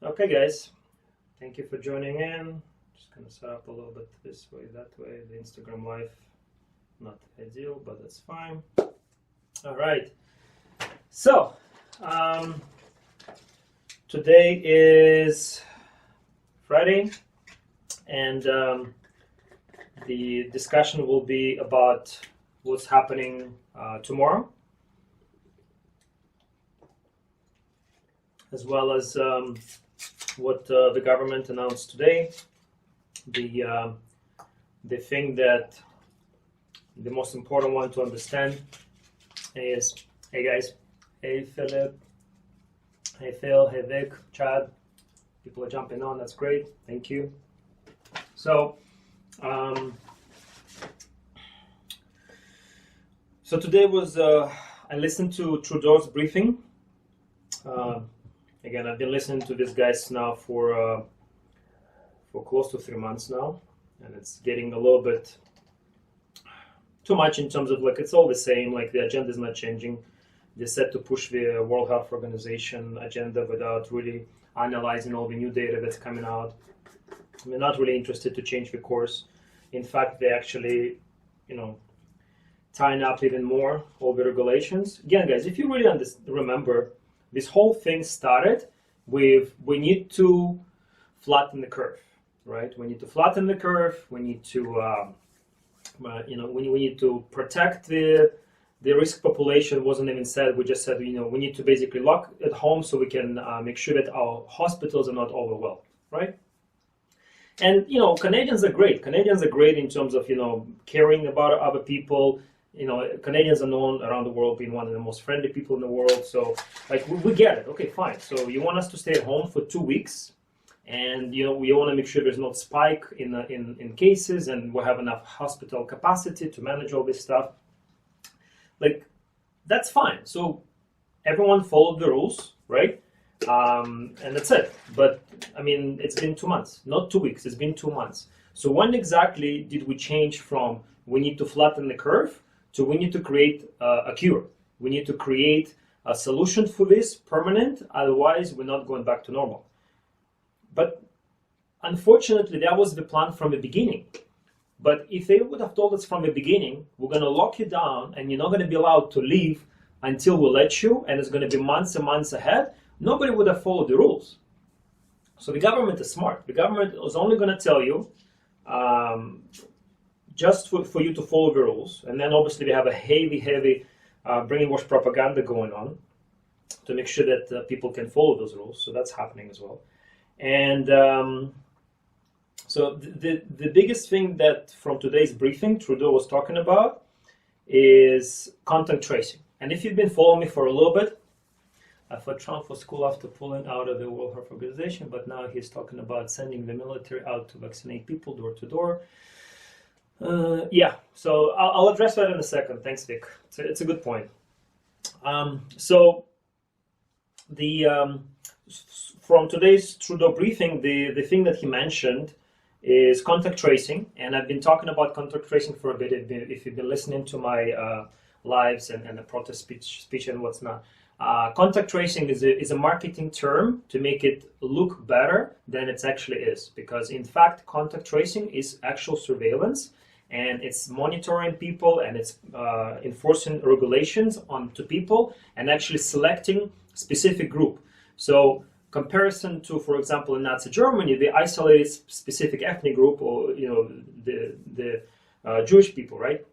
Okay, guys, thank you for joining in. Just gonna set up a little bit this way, that way. The Instagram live, not ideal, but that's fine. All right. So, today is Friday, and the discussion will be about what's happening tomorrow, as well as what the government announced today. The thing that the most important one to understand is, hey guys, hey Philip, hey Phil, hey Vic, Chad, people are jumping on, that's great, thank you. So today was, I listened to Trudeau's briefing. Again, I've been listening to these guys now for close to 3 months now, and it's getting a little bit too much in terms of, like, it's all the same, like the agenda is not changing. They said to push the World Health Organization agenda without really analyzing all the new data that's coming out. They're not really interested to change the course. In fact, they actually, tying up even more all the regulations. Again, guys, if you really remember, this whole thing started with, we need to flatten the curve, right? We need to flatten the curve. We need to, we need to protect the risk population. Wasn't even said. We just said, we need to basically lock at home so we can make sure that our hospitals are not overwhelmed, right? And Canadians are great. Canadians are great in terms of caring about other people. Canadians are known around the world being one of the most friendly people in the world. So, like, we get it. Okay, fine. So you want us to stay at home for 2 weeks, and we want to make sure there's no spike in cases, and we'll have enough hospital capacity to manage all this stuff. Like, that's fine. So everyone followed the rules, right? And that's it. But I mean, it's been 2 months, not 2 weeks. It's been 2 months. So when exactly did we change from we need to flatten the curve to we need to create a cure? We need to create a solution for this permanent. Otherwise, we're not going back to normal. But unfortunately, that was the plan from the beginning. But if they would have told us from the beginning, we're going to lock you down and you're not going to be allowed to leave until we let you, and it's going to be months and months ahead, nobody would have followed the rules. So the government is smart. The government was only going to tell you just for you to follow the rules. And then obviously they have a heavy brainwash propaganda going on to make sure that people can follow those rules. So that's happening as well. And so the biggest thing that from today's briefing Trudeau was talking about is contact tracing. And if you've been following me for a little bit, I thought Trump was cool after pulling out of the World Health Organization, but now he's talking about sending the military out to vaccinate people door to door. So I'll address that in a second. Thanks, Vic. It's a good point. From today's Trudeau briefing, the thing that he mentioned is contact tracing, and I've been talking about contact tracing for a bit. If you've been listening to my lives and the protest speech and what's not. Contact tracing is a marketing term to make it look better than it actually is, because in fact contact tracing is actual surveillance, and it's monitoring people, and it's enforcing regulations onto people and actually selecting specific group. So comparison to, for example, in Nazi Germany, they isolated specific ethnic group, or the Jewish people, right?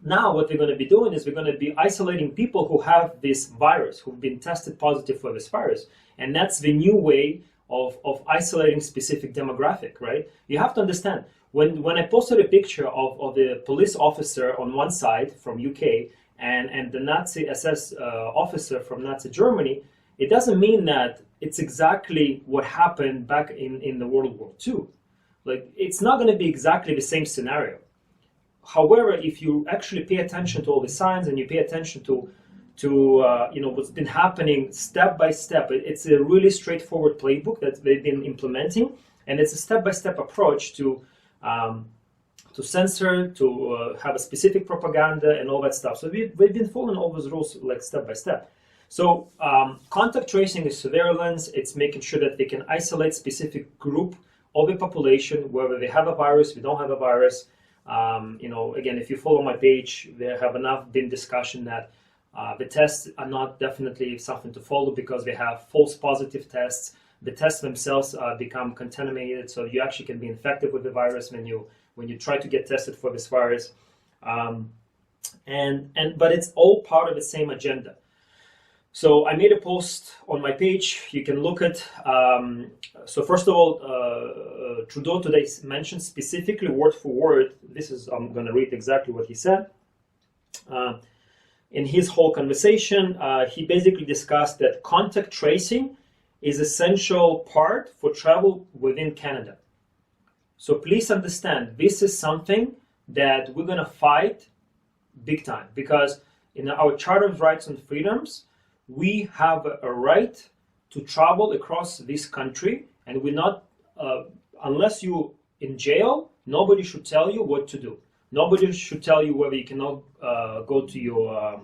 Now what we're going to be doing is we're going to be isolating people who have this virus, who've been tested positive for this virus. And that's the new way of isolating specific demographic, right? You have to understand, when I posted a picture of the police officer on one side from UK and the Nazi SS officer from Nazi Germany, it doesn't mean that it's exactly what happened back in the World War II. Like, it's not going to be exactly the same scenario. However, if you actually pay attention to all the signs and you pay attention to what's been happening step by step, it's a really straightforward playbook that they've been implementing, and it's a step-by-step approach to censor, to have a specific propaganda and all that stuff. So we've been following all those rules like step by step. So contact tracing is surveillance. It's making sure that they can isolate specific group of the population, whether they have a virus, we don't have a virus. Again, if you follow my page, there have enough been discussion that the tests are not definitely something to follow because they have false positive tests. The tests themselves become contaminated, so you actually can be infected with the virus when you try to get tested for this virus. But it's all part of the same agenda. So I made a post on my page. You can look at. So first of all, Trudeau today mentioned specifically word for word. I'm going to read exactly what he said. In his whole conversation, he basically discussed that contact tracing is essential part for travel within Canada. So please understand, this is something that we're going to fight big time, because in our Charter of Rights and Freedoms, we have a right to travel across this country, and we're not, unless you're in jail, nobody should tell you what to do. Nobody should tell you whether you cannot go to your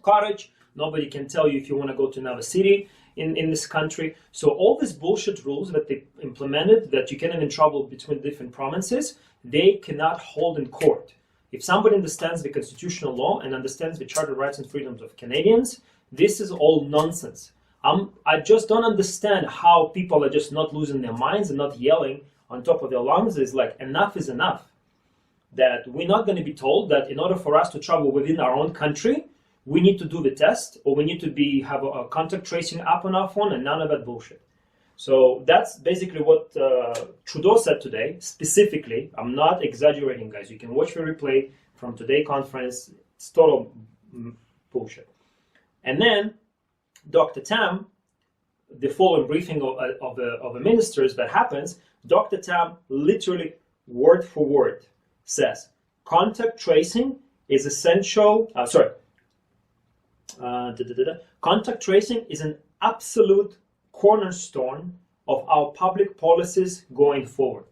cottage. Nobody can tell you if you want to go to another city in this country. So all these bullshit rules that they implemented, that you can get in trouble between different provinces, they cannot hold in court. If somebody understands the constitutional law and understands the Charter of Rights and Freedoms of Canadians, this is all nonsense. I just don't understand how people are just not losing their minds and not yelling on top of their lungs. It's like, enough is enough. That we're not going to be told that in order for us to travel within our own country, we need to do the test, or we need to have a contact tracing app on our phone, and none of that bullshit. So that's basically what Trudeau said today, specifically. I'm not exaggerating, guys. You can watch the replay from today's conference. It's total bullshit. And then Dr. Tam, the following briefing of the ministers that happens, Dr. Tam literally word for word says, contact tracing is essential. Contact tracing is an absolute cornerstone of our public policies going forward.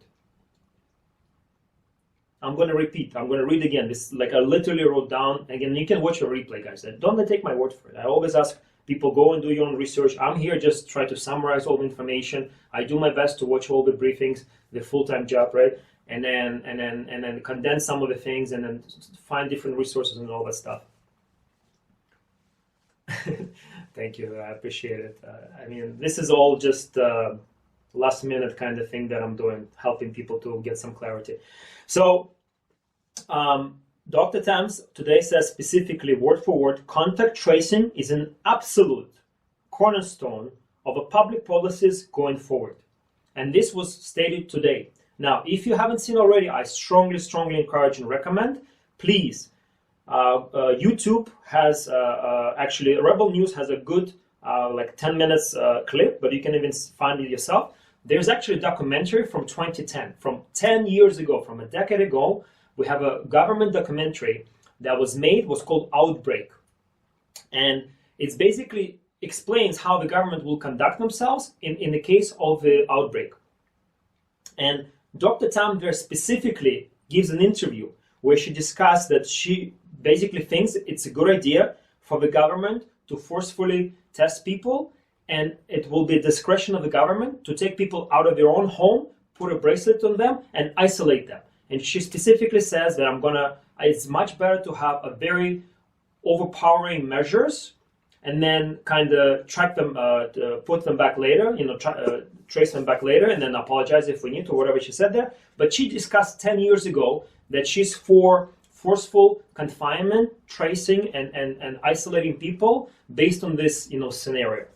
I'm going to repeat. I'm going to read again. This, like, I literally wrote down. Again, you can watch a replay, guys. Don't take my word for it. I always ask people, go and do your own research. I'm here just try to summarize all the information. I do my best to watch all the briefings, the full-time job, right? And then condense some of the things, and then find different resources and all that stuff. Thank you. I appreciate it. I mean, this is all just last minute kind of thing that I'm doing, helping people to get some clarity. So Dr. Tams today says specifically, word for word, contact tracing is an absolute cornerstone of a public policies going forward. And this was stated today. Now, if you haven't seen already, I strongly encourage and recommend, please, YouTube has actually, Rebel News has a good like 10 minutes clip, but you can even find it yourself. There's actually a documentary from 2010, from 10 years ago, from a decade ago. We have a government documentary that was called Outbreak. And it basically explains how the government will conduct themselves in the case of the outbreak. And Dr. Tam there specifically gives an interview where she discussed that she basically thinks it's a good idea for the government to forcefully test people, and it will be discretion of the government to take people out of their own home, put a bracelet on them, and isolate them. And she specifically says that it's much better to have a very overpowering measures and then kind of track them, put them back later, trace them back later, and then apologize if we need to, whatever she said there. But she discussed 10 years ago that she's for forceful confinement, tracing, and isolating people based on this, scenario.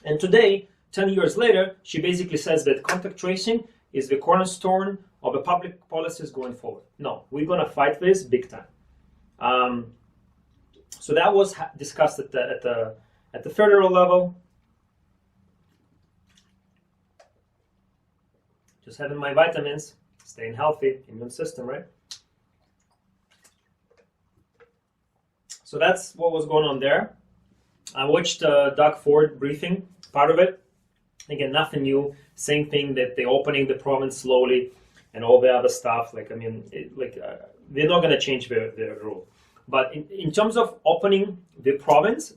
And today, 10 years later, she basically says that contact tracing is the cornerstone of the public policies going forward. No, we're going to fight this big time. So that was discussed at the federal level. Just having my vitamins, staying healthy, immune system, right? So that's what was going on there. I watched Doug Ford briefing, part of it. Again, nothing new. Same thing, that they're opening the province slowly and all the other stuff. They're not going to change the rule. But in terms of opening the province,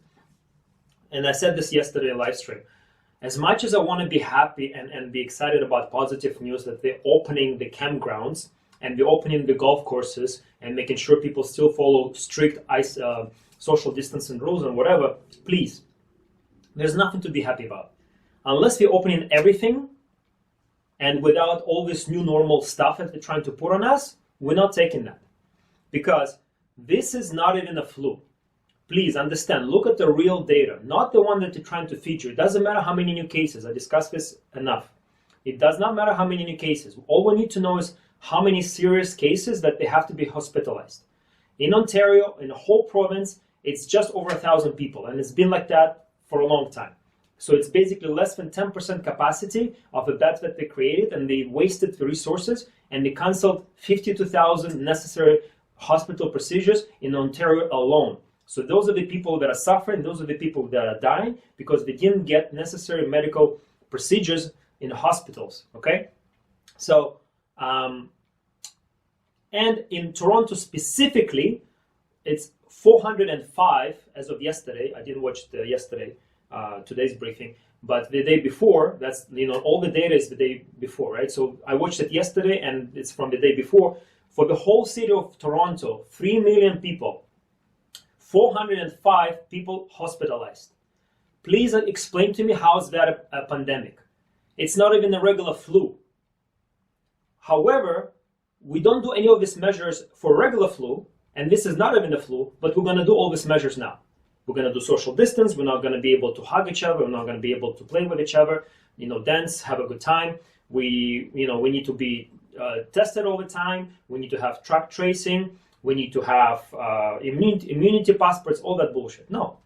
And I said this yesterday in live stream. As much as I want to be happy and be excited about positive news that they're opening the campgrounds and they're opening the golf courses and making sure people still follow strict social distancing rules and whatever, please, there's nothing to be happy about. Unless we're opening everything and without all this new normal stuff that they're trying to put on us, we're not taking that. Because this is not even a flu. Please understand, look at the real data, not the one that you're trying to feature. It doesn't matter how many new cases. I discussed this enough. It does not matter how many new cases. All we need to know is how many serious cases that they have to be hospitalized. In Ontario, in the whole province, it's just over 1,000 people, and it's been like that for a long time. So it's basically less than 10% capacity of the beds that they created, and they wasted the resources, and they canceled 52,000 necessary hospital procedures in Ontario alone. So those are the people that are suffering, those are the people that are dying because they didn't get necessary medical procedures in the hospitals, okay? So, and in Toronto specifically, it's 405 as of yesterday. I didn't watch today's briefing, but the day before, that's, all the data is the day before, right? So I watched it yesterday and it's from the day before. For the whole city of Toronto, 3 million people, 405 people hospitalized. Please explain to me how is that a pandemic? It's not even a regular flu. However, we don't do any of these measures for regular flu, and this is not even a flu, but we're going to do all these measures now. We're going to do social distance. We're not going to be able to hug each other. We're not going to be able to play with each other, dance, have a good time. We need to be tested all the time. We need to have track tracing. We need to have immunity passports, all that bullshit. No.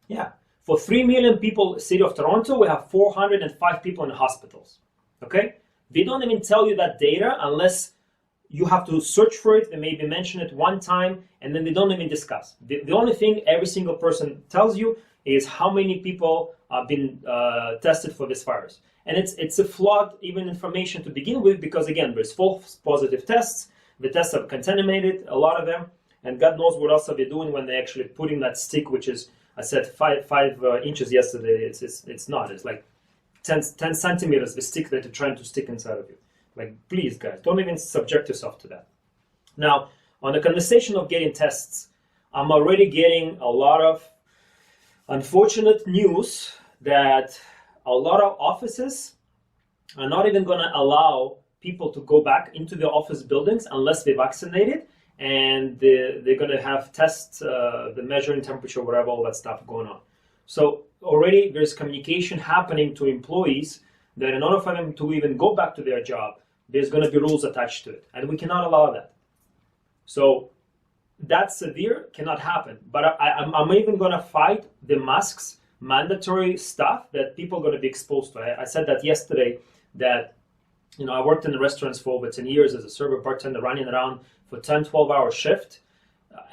Yeah. For 3 million people, city of Toronto, we have 405 people in hospitals. Okay? They don't even tell you that data unless you have to search for it. They maybe mention it one time, and then they don't even discuss. The only thing every single person tells you is how many people have been tested for this virus. And it's a flawed even information to begin with because, again, there's false positive tests. The tests are contaminated, a lot of them, and God knows what else are they doing when they're actually putting that stick, which is, I said, 5 inches yesterday. It's not. It's like 10 centimeters, the stick that you're trying to stick inside of you. Like, please, guys, don't even subject yourself to that. Now, on the conversation of getting tests, I'm already getting a lot of unfortunate news that a lot of offices are not even going to allow people to go back into the office buildings unless they're vaccinated, and they're going to have tests, the measuring temperature, whatever, all that stuff going on. So already there's communication happening to employees that in order for them to even go back to their job, there's going to be rules attached to it, and we cannot allow that. So that severe cannot happen. But I'm even going to fight the masks, mandatory stuff that people are going to be exposed to. I said that yesterday that I worked in the restaurants for over 10 years as a server, bartender, running around for 10, 12-hour shift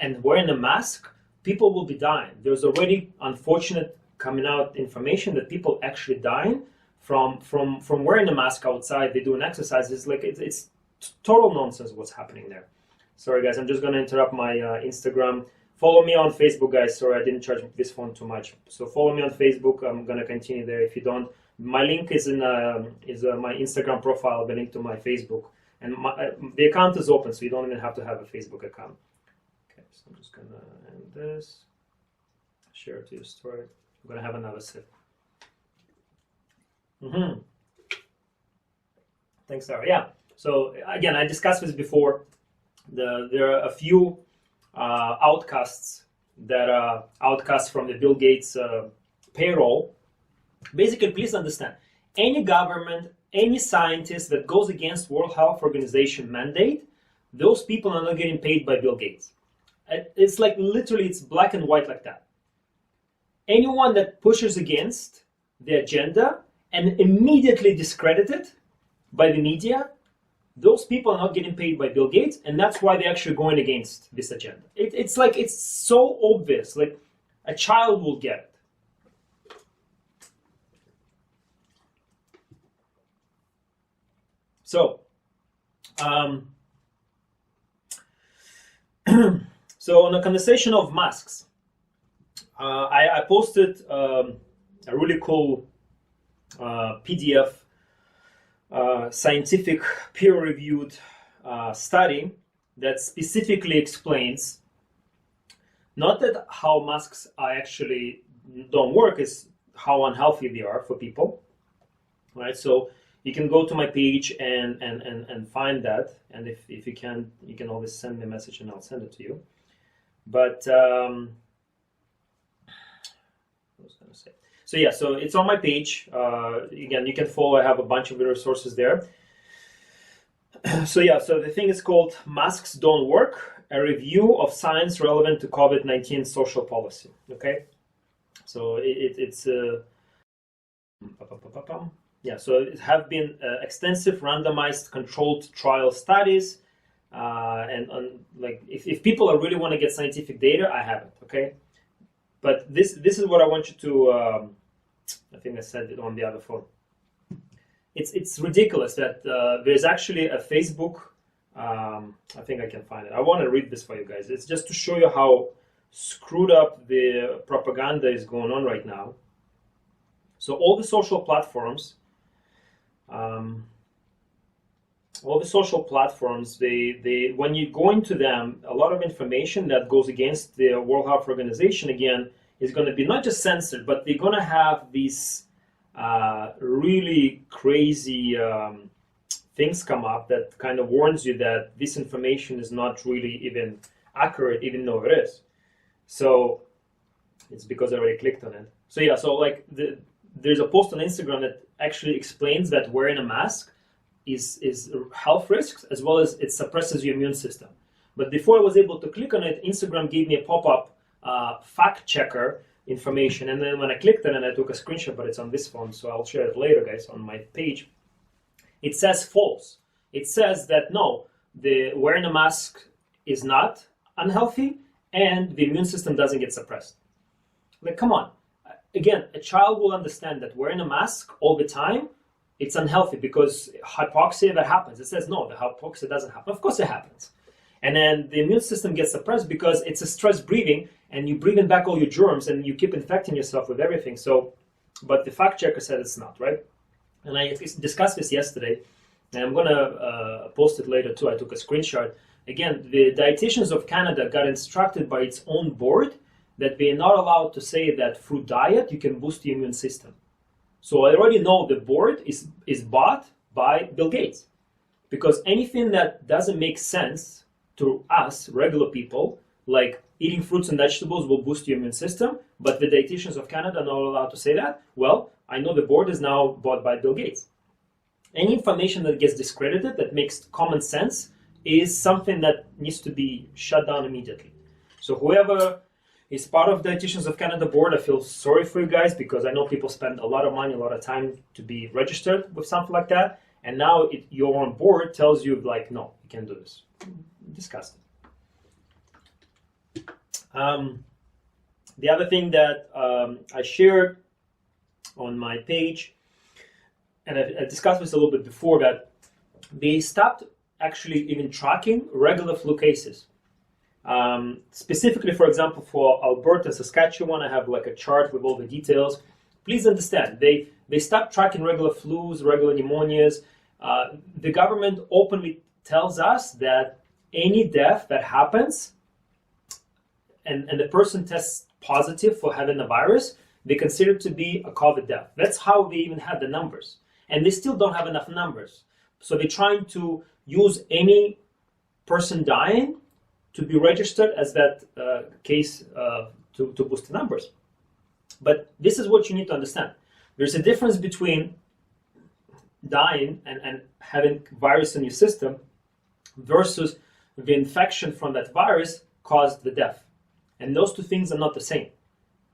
and wearing a mask, people will be dying. There's already unfortunate coming out information that people actually dying from wearing a mask outside. They're doing exercises. Like it's total nonsense what's happening there. Sorry, guys, I'm just going to interrupt my Instagram. Follow me on Facebook, guys. Sorry, I didn't charge this phone too much. So follow me on Facebook. I'm going to continue there. If you don't, my link is in my Instagram profile, the link to my Facebook. And the account is open, so you don't even have to have a Facebook account. Okay, so I'm just going to end this. Share to your story. I'm going to have another sip. Thanks, Sarah. Yeah. So again, I discussed this before. There are a few outcasts that are outcasts from the Bill Gates payroll. Basically, please understand, any government, any scientist that goes against World Health Organization mandate, those people are not getting paid by Bill Gates. It's like literally, it's black and white like that. Anyone that pushes against the agenda and immediately discredited by the media, those people are not getting paid by Bill Gates, and that's why they're actually going against this agenda. It's like, it's so obvious, like a child will get it. So, so on the conversation of masks, I posted a really cool PDF, scientific peer-reviewed study that specifically explains not that how masks are actually don't work, is how unhealthy they are for people, right? So you can go to my page and find that, and if you can always send me a message and I'll send it to you. But what was I going to say? So yeah, so it's on my page. Again, you can follow. I have a bunch of resources there. So yeah, so the thing is called Masks Don't Work, a review of science relevant to COVID-19 social policy. Okay, so it's yeah, so it have been extensive randomized controlled trial studies, and like if people really want to get scientific data, I have it. Okay, but this is what I want you to. I think I said it on the other phone. It's ridiculous that there's actually a Facebook. I think I can find it. I want to read this for you guys. It's just to show you how screwed up the propaganda is going on right now. So all the social platforms, they when you go into them, a lot of information that goes against the World Health Organization again is going to be not just censored, but they're going to have these really crazy things come up that kind of warns you that this information is not really even accurate, even though it is. So it's because I already clicked on it. So yeah, so like there's a post on Instagram that actually explains that wearing a mask is health risks, as well as it suppresses your immune system. But before I was able to click on it, Instagram gave me a pop-up fact checker information, and then when I clicked it and I took a screenshot, but it's on this phone, so I'll share it later, guys, on my page. It says false. It says that no, the wearing a mask is not unhealthy, and the immune system doesn't get suppressed. Like, come on. Again, a child will understand that wearing a mask all the time, it's unhealthy because hypoxia that happens. It says no, the hypoxia doesn't happen. Of course it happens. And then the immune system gets suppressed because it's a stress breathing, and you breathe in back all your germs and you keep infecting yourself with everything. So, but the fact checker said it's not, right? And I discussed this yesterday, and I'm gonna post it later too. I took a screenshot. Again, the dietitians of Canada got instructed by its own board that they are not allowed to say that through diet you can boost the immune system. So I already know the board is bought by Bill Gates, because anything that doesn't make sense to us regular people, like eating fruits and vegetables will boost your immune system, but the dietitians of Canada are not allowed to say that. Well, I know the board is now bought by Bill Gates. Any information that gets discredited, that makes common sense, is something that needs to be shut down immediately. So whoever is part of Dietitians of Canada board, I feel sorry for you guys, because I know people spend a lot of money, a lot of time to be registered with something like that, and now your own board tells you like, no, you can't do this. Disgusting. The other thing that I shared on my page, and I discussed this a little bit before, that they stopped actually even tracking regular flu cases. Specifically, for example, for Alberta and Saskatchewan, I have like a chart with all the details. Please understand, they stopped tracking regular flus, regular pneumonias. The government openly tells us that any death that happens and the person tests positive for having the virus, they consider it to be a COVID death. That's how they even had the numbers. And they still don't have enough numbers. So they're trying to use any person dying to be registered as that case to boost the numbers. But this is what you need to understand. There's a difference between dying and having virus in your system versus the infection from that virus caused the death. And those two things are not the same.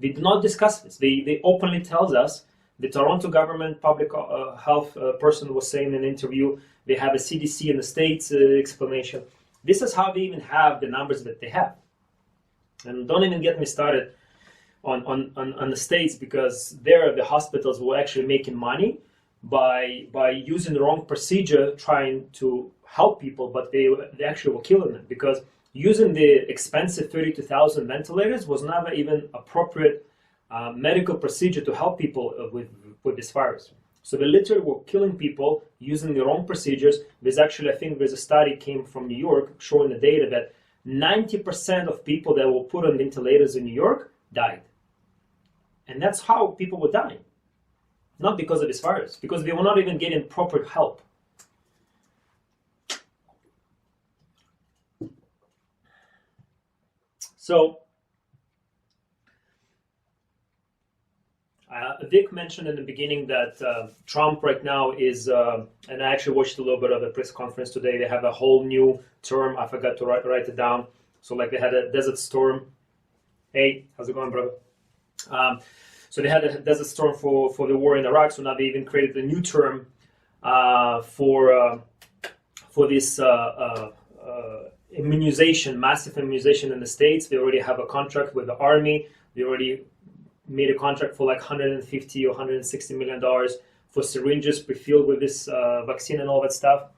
They do not discuss this. They openly tells us. The Toronto government public health person was saying in an interview, they have a CDC in the States explanation. This is how they even have the numbers that they have. And don't even get me started on the States, because there the hospitals were actually making money by using the wrong procedure trying to help people, but they actually were killing them, because using the expensive 32,000 ventilators was never even appropriate medical procedure to help people with this virus. So they literally were killing people using the wrong procedures. There's actually, I think there's a study came from New York showing the data that 90% of people that were put on ventilators in New York died. And that's how people were dying. Not because of this virus, because they were not even getting proper help. So, Vic mentioned in the beginning that Trump right now is, and I actually watched a little bit of the press conference today. They have a whole new term. I forgot to write it down. So like they had a desert storm. Hey, how's it going, brother? So they had a desert storm for the war in Iraq. So now they even created a new term for this immunization, massive immunization in the States. They already have a contract with the Army. They already made a contract for like $150 or $160 million for syringes pre-filled with this vaccine and all that stuff.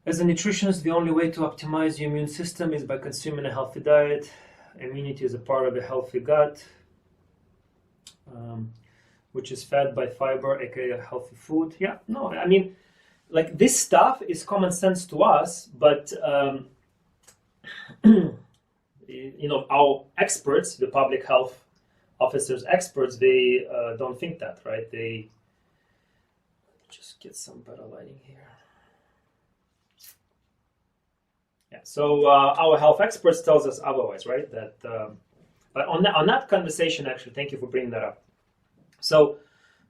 As a nutritionist, the only way to optimize your immune system is by consuming a healthy diet. Immunity is a part of a healthy gut, which is fed by fiber, aka healthy food. Yeah, no, I mean, like this stuff is common sense to us, but you know, our experts, the public health officers, experts, they don't think that, right? They just get some better lighting here. Yeah, so our health experts tells us otherwise, right? That, but on that conversation, actually, thank you for bringing that up. So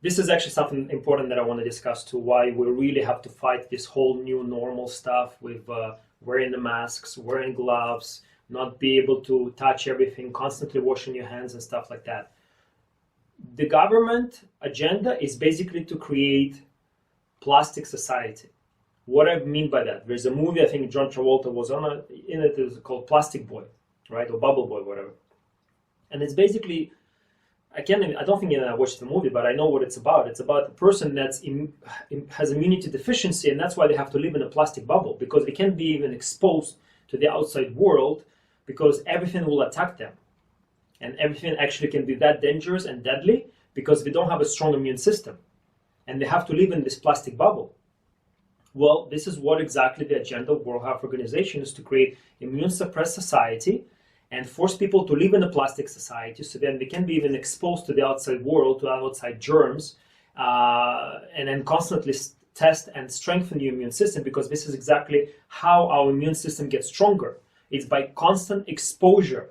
this is actually something important that I want to discuss too, why we really have to fight this whole new normal stuff with wearing the masks, wearing gloves, not be able to touch everything, constantly washing your hands and stuff like that. The government agenda is basically to create plastic society. What I mean by that, there's a movie, I think John Travolta was in it, is called Plastic Boy, right? Or Bubble Boy, whatever. And it's basically, I don't think I watched the movie, but I know what it's about. It's about a person that has immunity deficiency, and that's why they have to live in a plastic bubble, because they can't be even exposed to the outside world, because everything will attack them. And everything actually can be that dangerous and deadly because they don't have a strong immune system. And they have to live in this plastic bubble. Well, this is what exactly the agenda of World Health Organization is, to create immune-suppressed society and force people to live in a plastic society, so then they can be even exposed to the outside world, to outside germs, and then constantly test and strengthen your immune system, because this is exactly how our immune system gets stronger. It's by constant exposure.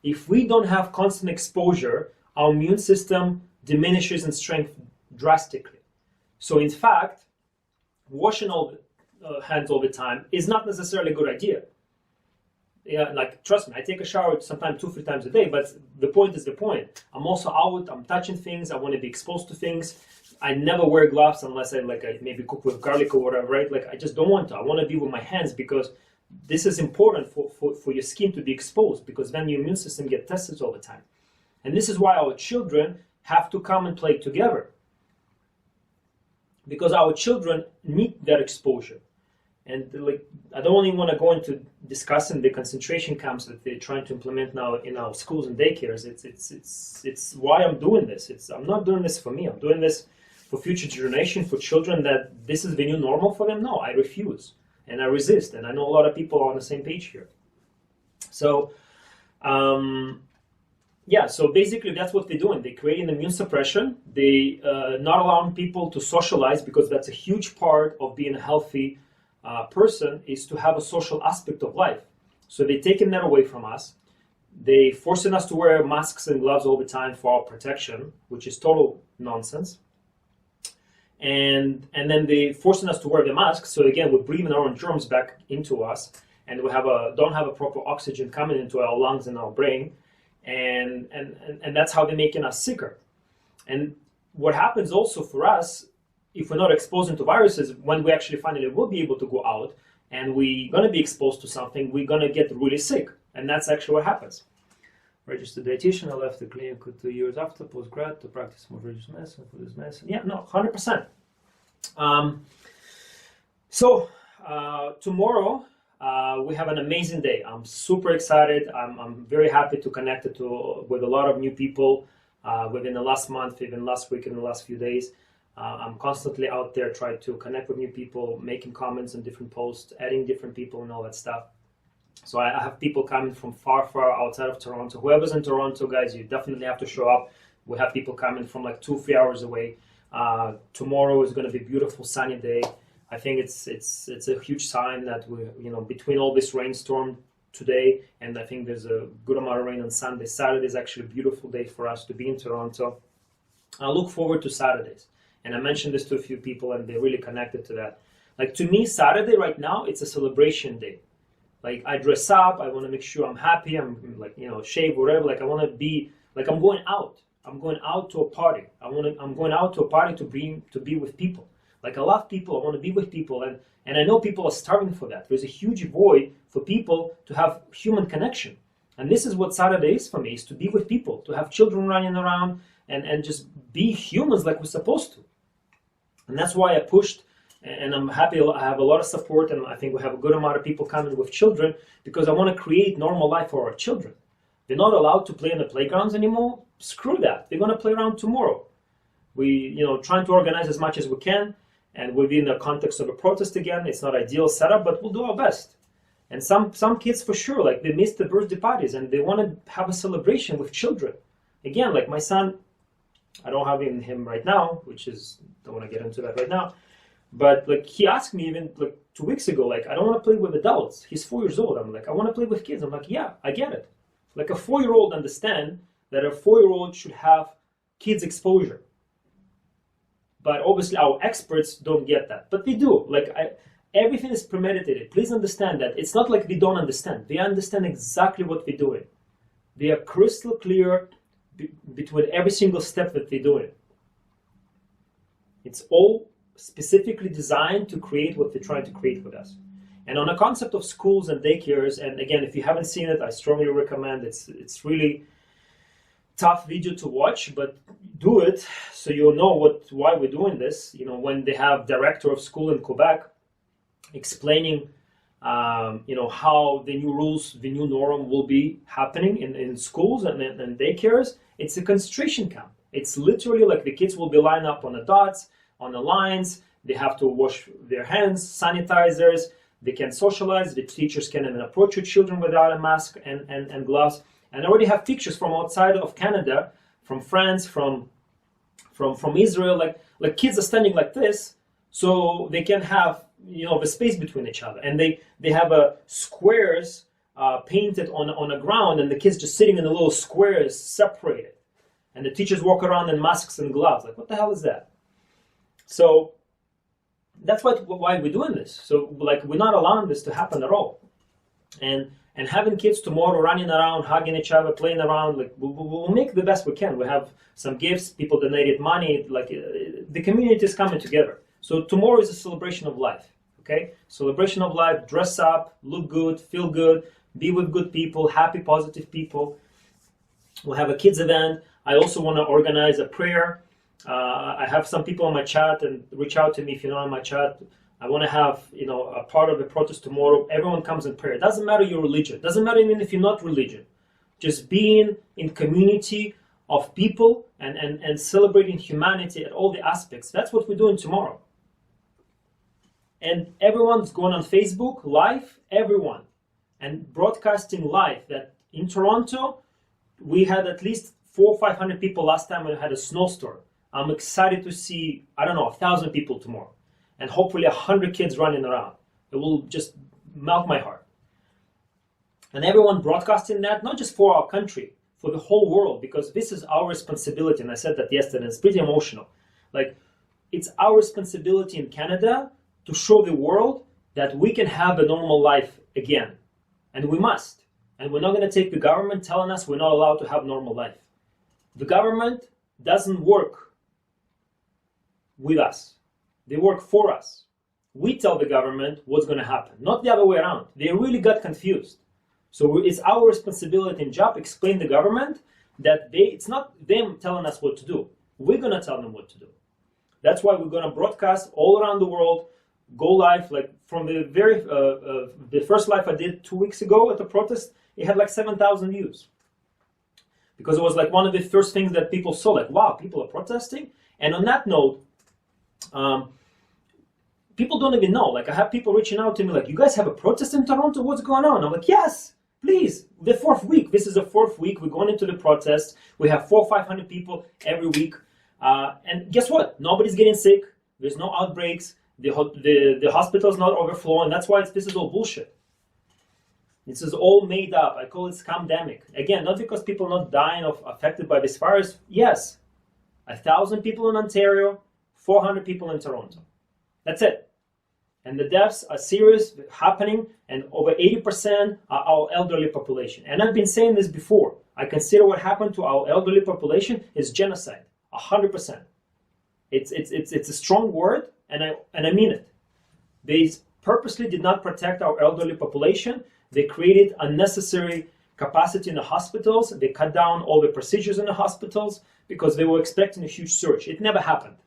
If we don't have constant exposure, our immune system diminishes in strength drastically. So in fact, washing all hands all the time is not necessarily a good idea. Yeah, like, trust me, I take a shower sometimes 2-3 times a day, but the point is the point. I'm also out, I'm touching things, I want to be exposed to things. I never wear gloves unless I maybe cook with garlic or whatever, right? Like, I just don't want to. I want to be with my hands, because this is important for your skin to be exposed, because then your immune system gets tested all the time. And this is why our children have to come and play together, because our children need that exposure. And like, I don't even want to go into discussing the concentration camps that they're trying to implement now in our schools and daycares. It's why I'm doing this. I'm not doing this for me. I'm doing this for future generation, for children, that this is the new normal for them. No, I refuse and I resist. And I know a lot of people are on the same page here. So, yeah, so basically that's what they're doing. They're creating immune suppression. They not allowing people to socialize, because that's a huge part of being a healthy person, is to have a social aspect of life. So they're taking that away from us. They forcing us to wear masks and gloves all the time for our protection, which is total nonsense. And then they forcing us to wear the masks. So again, we're breathing our own germs back into us, and we don't have a proper oxygen coming into our lungs and our brain, and that's how they're making us sicker. And what happens also for us, if we're not exposed to viruses, when we actually finally will be able to go out and we're going to be exposed to something, we're going to get really sick. And that's actually what happens. Registered dietitian, I left the clinic 2 years after post-grad to practice more religious medicine for this medicine. Yeah, no, 100%. So tomorrow we have an amazing day. I'm super excited. I'm very happy to connect with a lot of new people within the last month, even last week, in the last few days. I'm constantly out there trying to connect with new people, making comments on different posts, adding different people and all that stuff. So I have people coming from far, far outside of Toronto. Whoever's in Toronto, guys, you definitely have to show up. We have people coming from like 2-3 hours away. Tomorrow is going to be a beautiful sunny day. I think it's a huge sign that we, between all this rainstorm today, and I think there's a good amount of rain on Sunday. Saturday is actually a beautiful day for us to be in Toronto. I look forward to Saturdays, and I mentioned this to a few people, and they really connected to that. Like, to me, Saturday right now, it's a celebration day. Like, I dress up, I want to make sure I'm happy, I'm like, shave, whatever. Like, I want to be like, I'm going out. I'm going out to a party. I'm going out to a party to be with people. Like, I love people, I want to be with people, and I know people are starving for that. There's a huge void for people to have human connection. And this is what Saturday is for me, is to be with people, to have children running around and just be humans like we're supposed to. And that's why I pushed, and I'm happy I have a lot of support, and I think we have a good amount of people coming with children, because I want to create normal life for our children. They're not allowed to play in the playgrounds anymore. Screw that. They're going to play around tomorrow. We, trying to organize as much as we can, and within the context of a protest again. It's not ideal setup, but we'll do our best. And some kids, for sure, like, they miss the birthday parties and they want to have a celebration with children. Again, like my son, I don't have him right now, which is, don't want to get into that right now. But like, he asked me even like 2 weeks ago, like, I don't want to play with adults. He's 4 years old. I'm like, I want to play with kids. I'm like, yeah, I get it. Like, a 4-year-old understand that a 4-year-old should have kids exposure. But obviously our experts don't get that. But they do. Like, everything is premeditated. Please understand that. It's not like they don't understand. They understand exactly what we're doing. They are crystal clear between every single step that they're doing. It's all specifically designed to create what they're trying to create with us. And on the concept of schools and daycares, and again, if you haven't seen it, I strongly recommend. It's really tough video to watch, but do it so you'll know why we're doing this. When they have director of school in Quebec explaining how the new rules, the new norm will be happening in schools and daycares, it's a concentration camp. It's literally like the kids will be lined up on the dots, on the lines. They have to wash their hands, sanitizers. They can socialize. The teachers can even approach your children without a mask and gloves. And I already have pictures from outside of Canada, from France, from Israel. Like kids are standing like this, so they can have the space between each other. And they have squares painted on the ground, and the kids just sitting in the little squares separated. And the teachers walk around in masks and gloves. Like, what the hell is that? So that's why we're doing this. So like, we're not allowing this to happen at all. And having kids tomorrow running around, hugging each other, playing around, like, we'll make the best we can. We have some gifts, people donated money, like, the community is coming together. So tomorrow is a celebration of life, okay? Celebration of life, dress up, look good, feel good, be with good people, happy, positive people. We'll have a kids event. I also want to organize a prayer. I have some people on my chat, and reach out to me if you're not on my chat. I want to have, a part of the protest tomorrow. Everyone comes in prayer. It doesn't matter your religion. It doesn't matter even if you're not religion. Just being in community of people and celebrating humanity at all the aspects. That's what we're doing tomorrow. And everyone's going on Facebook live, everyone, and broadcasting live that in Toronto, we had at least 400 or 500 people last time when we had a snowstorm. I'm excited to see, 1,000 people tomorrow. And hopefully 100 kids running around. It will just melt my heart. And everyone broadcasting that, not just for our country, for the whole world, because this is our responsibility. And I said that yesterday, and it's pretty emotional. Like, it's our responsibility in Canada to show the world that we can have a normal life again. And we must. And we're not going to take the government telling us we're not allowed to have normal life. The government doesn't work with us. They work for us. We tell the government what's going to happen, not the other way around. They really got confused. So it's our responsibility and job explain to the government that it's not them telling us what to do. We're going to tell them what to do. That's why we're going to broadcast all around the world. go live, like from the very the first live I did 2 weeks ago at the protest, it had like 7,000 views. Because it was like one of the first things that people saw, like, wow, people are protesting. And on that note, people don't even know. Like, I have people reaching out to me like, you guys have a protest in Toronto? What's going on? I'm like, yes, please. The 4th week. This is the 4th week. We're going into the protest. We have 400 or 500 people every week. And guess what? Nobody's getting sick. There's no outbreaks. The hospital's not overflowing. That's why this is all bullshit. This is all made up. I call it scamdemic. Again, not because people are not dying of affected by this virus. Yes, 1,000 people in Ontario, 400 people in Toronto. That's it. And the deaths are serious, happening, and over 80% are our elderly population. And I've been saying this before. I consider what happened to our elderly population is genocide, 100%. It's a strong word, and I mean it. They purposely did not protect our elderly population. They created unnecessary capacity in the hospitals. They cut down all the procedures in the hospitals because they were expecting a huge surge. It never happened.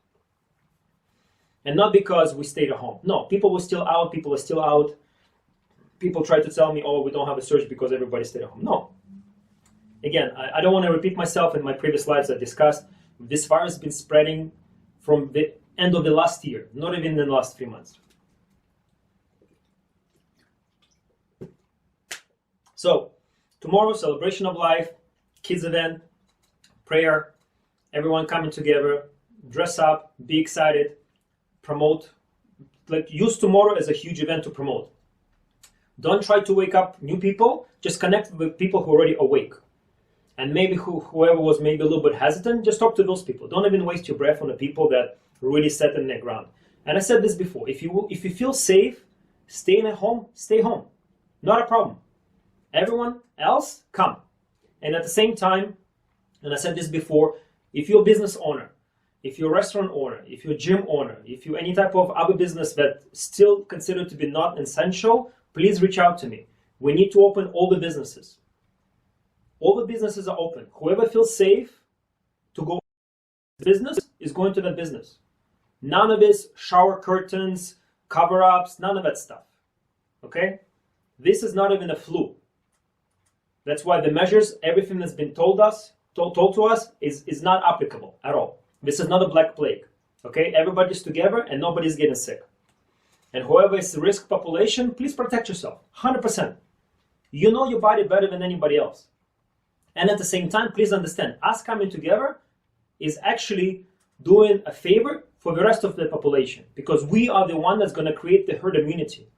And not because we stayed at home. No, people were still out. People are still out. People tried to tell me, oh, we don't have a surge because everybody stayed at home. No. Again, I don't want to repeat myself. In my previous slides I discussed, this virus has been spreading from the end of the last year, not even in the last 3 months. So, tomorrow, celebration of life, kids event, prayer, everyone coming together, dress up, be excited, promote. Like, use tomorrow as a huge event to promote. Don't try to wake up new people, just connect with people who are already awake. And maybe whoever was maybe a little bit hesitant, just talk to those people. Don't even waste your breath on the people that really set in their ground. And I said this before, if you feel safe, staying at home, stay home. Not a problem. Everyone else, come. And at the same time, and I said this before, if you're a business owner, if you're a restaurant owner, if you're a gym owner, if you're any type of other business that still considered to be not essential, please reach out to me. We need to open all the businesses. All the businesses are open. Whoever feels safe to go to business is going to that business. None of this shower curtains, cover-ups, none of that stuff. Okay? This is not even a flu. That's why the measures, everything that's been told to us is not applicable at all. This is not a black plague. Okay? Everybody's together and nobody's getting sick. And whoever is the risk population, please protect yourself. 100%. You know your body better than anybody else. And at the same time, please understand, us coming together is actually doing a favor for the rest of the population, because we are the one that's going to create the herd immunity.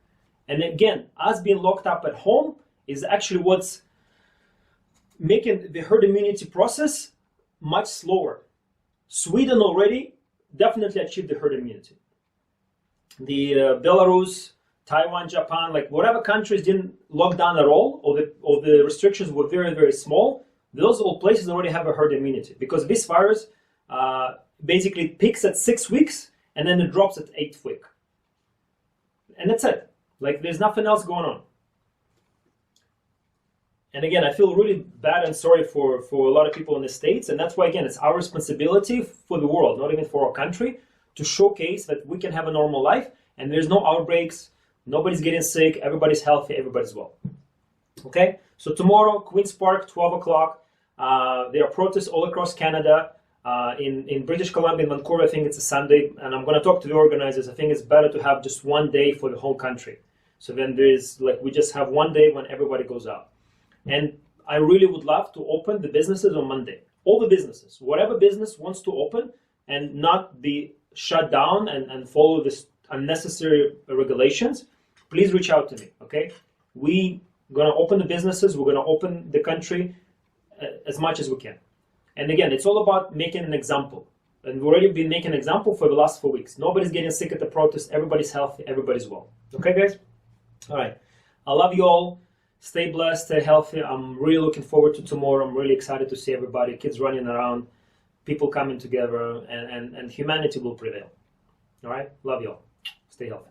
And again, us being locked up at home is actually what's making the herd immunity process much slower. Sweden already definitely achieved the herd immunity. The Belarus, Taiwan, Japan, like whatever countries didn't lock down at all, or the restrictions were very, very small, those all places already have a herd immunity, because this virus basically peaks at 6 weeks and then it drops at 8th week. And that's it. Like, there's nothing else going on. And again, I feel really bad and sorry for a lot of people in the States, and that's why, again, it's our responsibility for the world, not even for our country, to showcase that we can have a normal life and there's no outbreaks, nobody's getting sick, everybody's healthy, everybody's well. Okay? So tomorrow, Queen's Park, 12 o'clock, there are protests all across Canada. In British Columbia, in Vancouver, I think it's a Sunday, and I'm going to talk to the organizers. I think it's better to have just one day for the whole country. So then there's, like, we just have one day when everybody goes out. And I really would love to open the businesses on Monday. All the businesses, whatever business wants to open and not be shut down and follow this unnecessary regulations, please reach out to me, okay? We're going to open the businesses, we're going to open the country as much as we can. And again, it's all about making an example. And we've already been making an example for the last 4 weeks. Nobody's getting sick at the protest, everybody's healthy, everybody's well. Okay, guys? All right. I love you all. Stay blessed, stay healthy. I'm really looking forward to tomorrow. I'm really excited to see everybody, kids running around, people coming together, and humanity will prevail. All right? Love you all. Stay healthy.